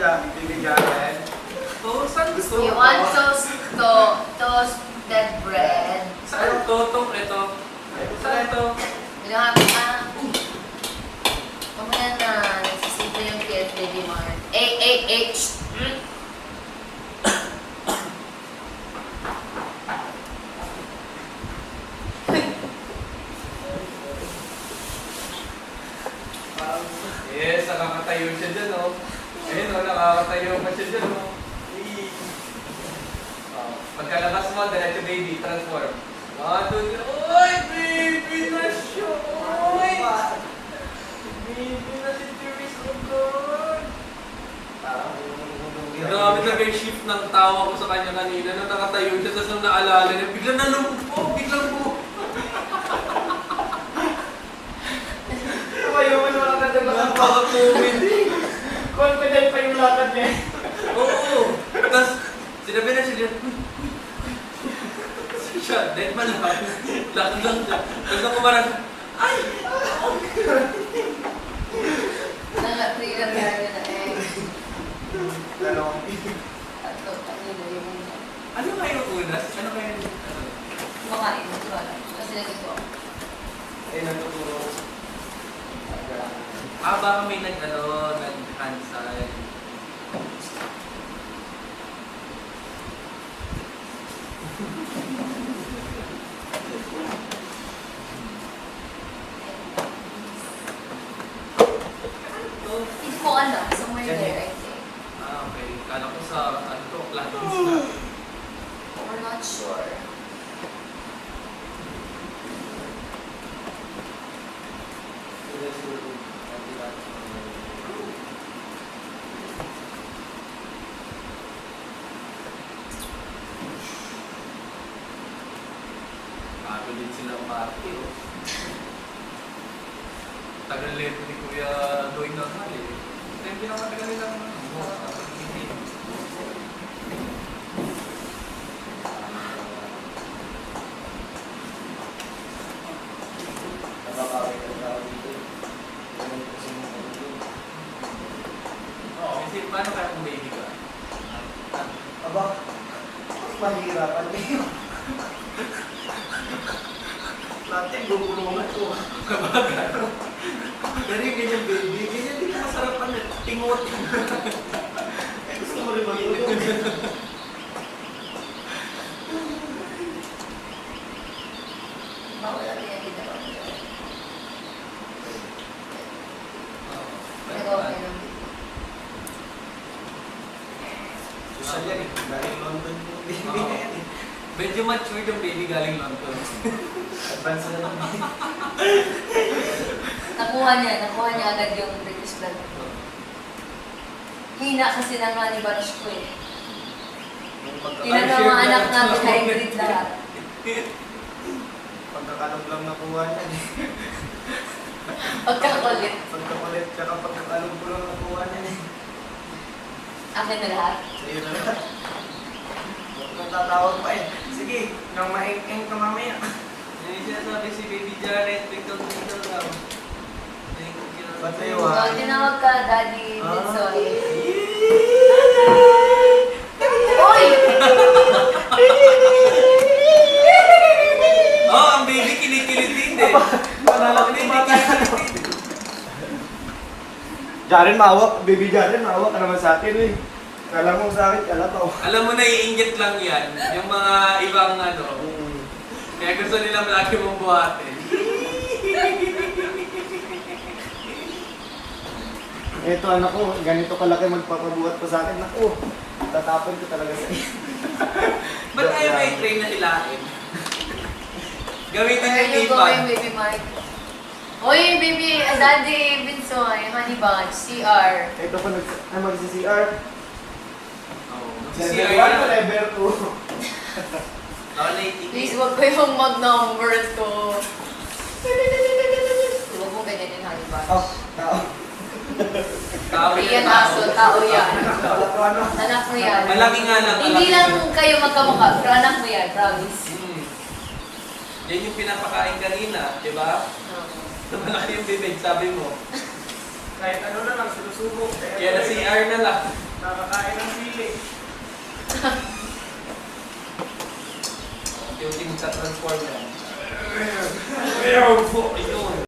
bibigyan. Oh, saan gusto? You want toasted bread? Saan to? Ito. Saan to? Mamaya na, nagsisito yung KFC Mart. A-A-H. Yes, nakakatayo siya dyan, oh. Ayun, oh, nakakatayo pa siya dyan, oh. Oh, pagkalabas mo, diretso baby, transform. 1, 2, 3. Oy, baby na siya! Oy! Baby na si Therese Ogon! Grabe na kay shift ng tawa ko sa kanya kanina nung nakatayo siya, tapos nung naalala niya, biglang nalumpo, biglang po. Tumayo mo naman agad ang lakad. Napaka-comedy. Confident pa yung lakad niya. Oo. Tapos, sinabi na siya, siya, dead man lang. Lakad lang siya. Tapos nung kumarang, ay! Nag-trigger na yun na eh. Ano? Ano kayo unas? Ano kayo? Kumakain, di ba? Kasi nagagawa. Eh, natuturo. Baka may nag-cancel. Hindi ko alam. Somewhere there, I think. Ah, okay. Kala ko sa, ano to, classmates na. We're not sure. Bago din silang party, oh. Tagal late ni Kuya Doy na hali. Ito yung pinakatagal nilang kasi paano kaya kung baby ka? Aba, mahirapan kayo. Natin, gugulungan ko. Pero yung ganyan baby, ganyan din ang masarapan na tingot. Eh, gusto mo rin magulong. Bawal natin yung ginawa. Nagawa ka lang. Social yan eh, galing London yung baby na yan eh. Medyo matured yung baby galing London. Advance na naman. Nakuha niya agad yung British blood. Hina kasi ng mga ni Barush ko eh. Hina ng mga anak namin hybrid lahat. Pagkakalog lang nakuha niyan eh. Pagkakulit. Pagkakulit, tsaka pagkakalog ko lang nakuha niyan eh. Akin na lahat. Sa'yo na lang. Natatawag pa eh. Sige, nang maing-ing ka mamaya. Hindi siya sabi si Baby Jared, Victor daw. Ba't sa'yo So, ha? tinawag ka, Daddy Ah. Bitsoy. Uy! Oh, ang baby kinikilit din eh. Panalak ni bata. Jaren, maawa. Baby Jaren, maawa ka naman sa akin eh. Kala mo sa akin, kalataw. Alam mo na iinggit lang yan, yung mga ibang ano. Kaya gusto nilang lagi mong buhatin. Ito anak ko, ganito kalaki magpapabuhat pa sa akin. Naku, tatapon ko talaga sa iyo. Ba't ayaw may train na hilain? Gamitin Where yung you ipan. going, baby Mike? Uy, baby, Daddy Bitsoy, honey bunch, CR. Ito pa magsi-CR. Si Level 1 o level 2? Please, wag ko yung mag-numbers ko. Huwag mo ganyan yung honey bunch. Oh, tao. Tao Hindi yan aso, tao yan. Ano? Anak mo yan. Malaki nga lang. Hindi malaki. lang kayo magkamukha, pero anak mo yan, promise. Yan yung pinapakain kanina, di ba? Malaki yung bibig, sabi mo. Kahit ano na lang, sinusubok. Kaya na CR na lang. Yung team sa transform yan. Ayun po, ayun.